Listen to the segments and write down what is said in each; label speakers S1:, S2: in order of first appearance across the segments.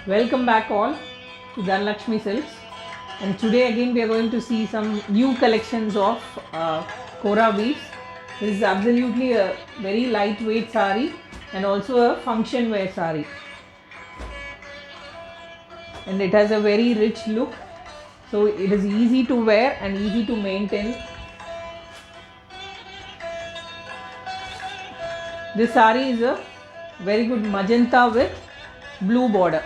S1: Welcome back all to Dhanlakshmi Silks, and today again we are going to see some new collections of Kora weaves. This is absolutely a very lightweight sari and also a function wear sari, and it has a very rich look, so it is easy to wear and easy to maintain. This sari is a very good magenta with blue border,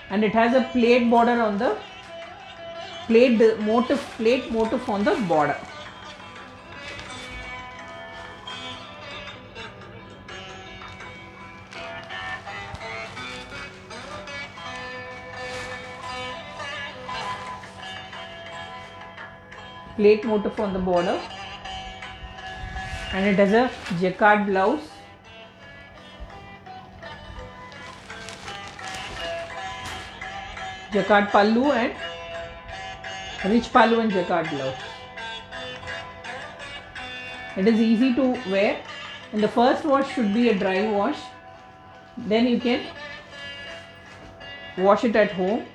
S1: and it has a plate border on the plate motif on the border. Plate motif on the border, and it has a jacquard blouse. Jacquard pallu and rich pallu and jacquard blouse. It is easy to wear, and the first wash should be a dry wash. Then you can wash it at home.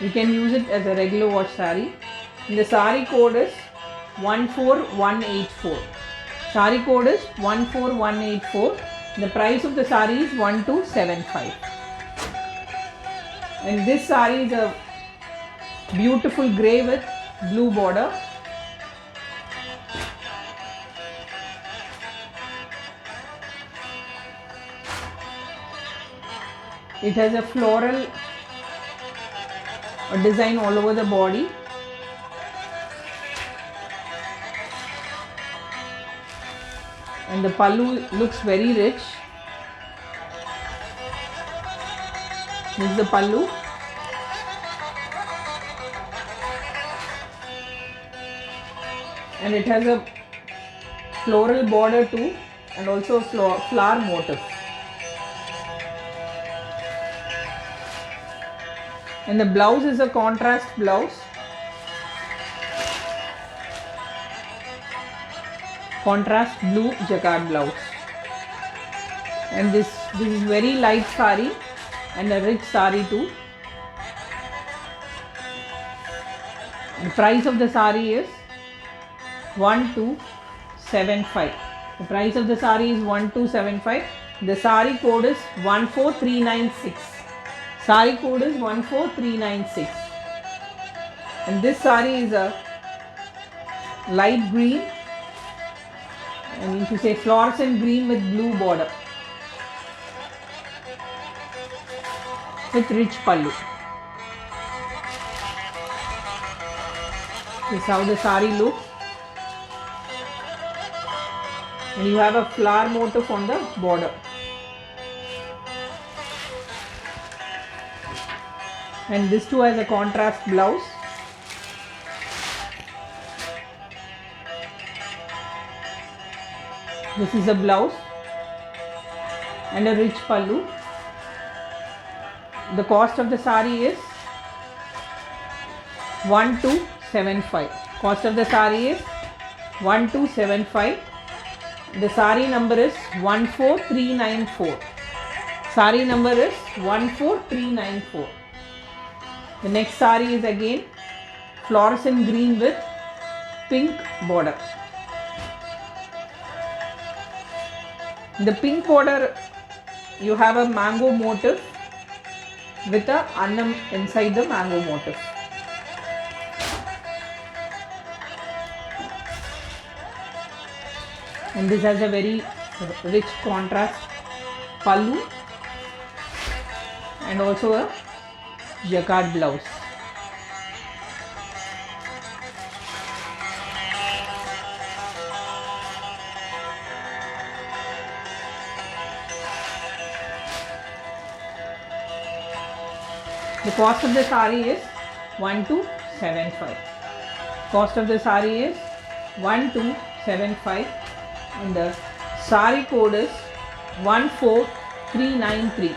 S1: You can use it as a regular wash sari. And the sari code is 14184. Sari code is 14184. The price of the sari is 1275. And this sari is a beautiful grey with blue border. It has a floral design all over the body. And the pallu looks very rich. This is the pallu. And it has a floral border too, and also a flower motif. And the blouse is a contrast blouse. Contrast blue jacquard blouse. And this is very light sari and a rich sari too. The price of the sari is 1275. The price of the sari is 1275. The sari code is 14396. Sari code is 14396. And this sari is a light green, I mean to say fluorescent green with blue border with rich pallu. This is how the sari looks, and you have a flower motif on the border. And this too has a contrast blouse. This is a blouse and a rich pallu. The cost of the sari is 1275. Cost of the sari is 1275. The sari number is 14394. Sari number is 14394. The next sari is again fluorescent green with pink border. In the pink border, you have a mango motif with a annam inside the mango motif. And this has a very rich contrast pallu and also a jacquard blouse. The cost of the sari is 1275. Cost of the sari is 1275, and the sari code is 14393.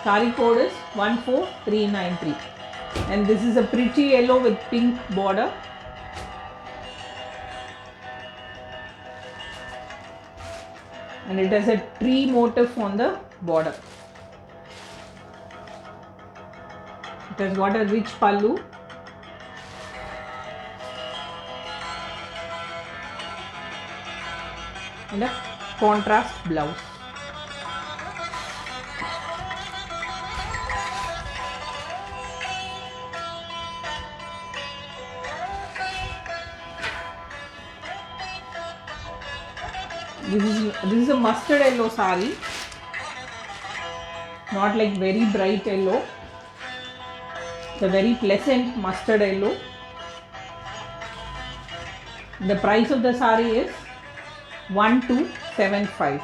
S1: Sari code is 14393, and this is a pretty yellow with pink border. And it has a tree motif on the border. It has got a rich pallu and a contrast blouse. This is a mustard yellow sari, not like very bright yellow. It's a very pleasant mustard yellow. The price of the sari is 1275.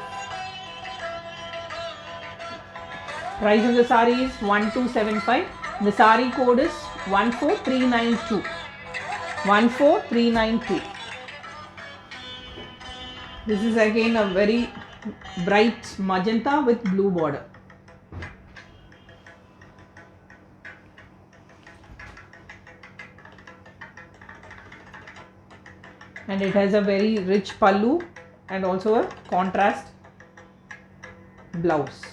S1: Price of the sari is 1275. The sari code is 14392. 14392. This is again a very bright magenta with blue border. And it has a very rich pallu and also a contrast blouse.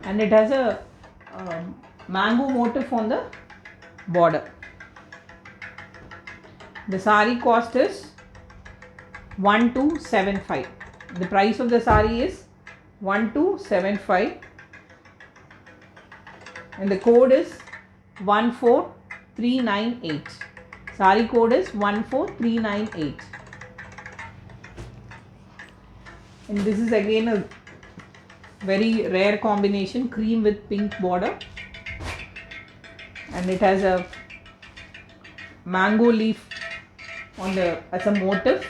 S1: And it has a mango motif on the border. The sari cost is 1275. The price of the sari is 1275 and the code is 14398. Sari code is 14398. And this is again a very rare combination, cream with pink border, and it has a mango leaf on the as a motif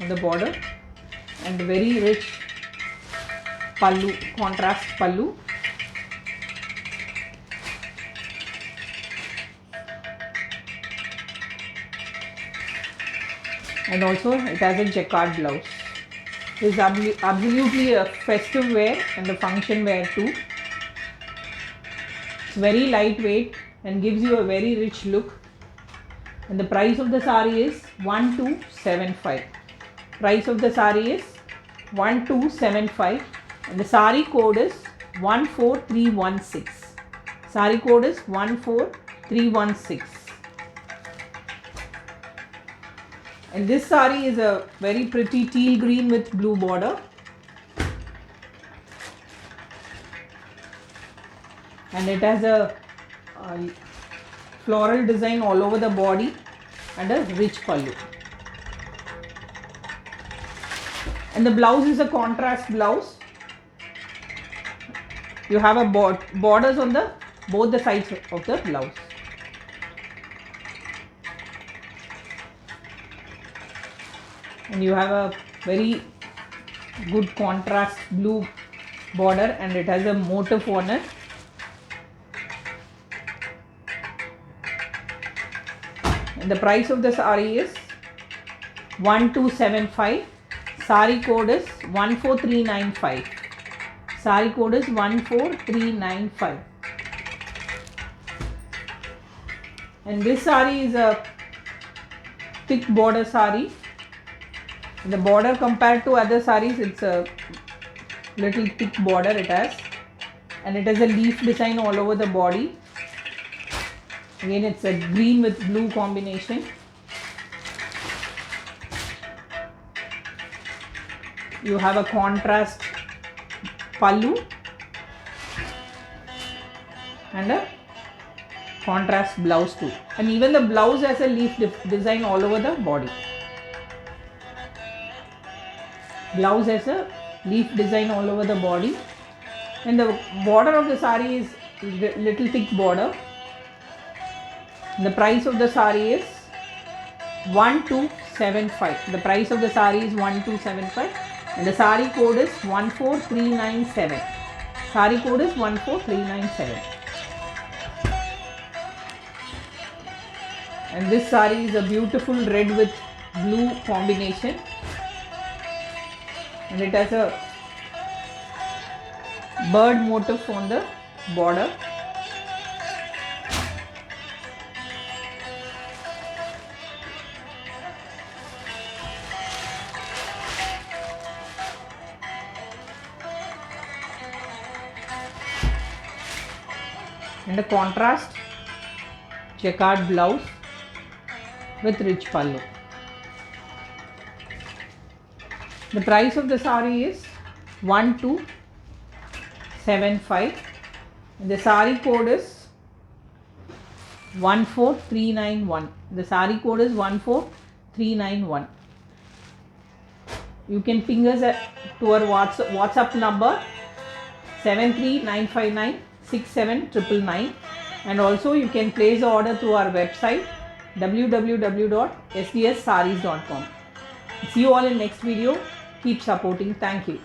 S1: on the border and very rich pallu, contrast pallu. And also it has a jacquard blouse. It is absolutely a festive wear and a function wear too. It's very lightweight and gives you a very rich look. And the price of the sari is 1275. Price of the sari is 1275 and the sari code is 14316. Sari code is 14316. And this sari is a very pretty teal green with blue border. And it has a floral design all over the body and a rich pallu. And the blouse is a contrast blouse. You have a borders on the both the sides of the blouse. And you have a very good contrast blue border and it has a motif on it. And the price of the sari is 1275. Sari code is 14395. Sari code is 14395. And this sari is a thick border sari. The border compared to other saris, it's a little thick border it has, and it has a leaf design all over the body. Again, it's a green with blue combination. You have a contrast pallu and a contrast blouse too, and even the blouse has a leaf design all over the body. Blouse has a leaf design all over the body, and the border of the sari is little thick border. The price of the sari is 1275. The price of the sari is 1275 and the sari code is 14397. Sari code is 14397. And this sari is a beautiful red with blue combination. And it has a bird motif on the border. and a contrast jacquard blouse with rich pallu. The price of the saree is 1275. The saree code is 14391. The saree code is 14391. You can ping us to our WhatsApp number 739596799, and also you can place the order through our website www.sdssarees.com. See you all in next video. Keep supporting. Thank you.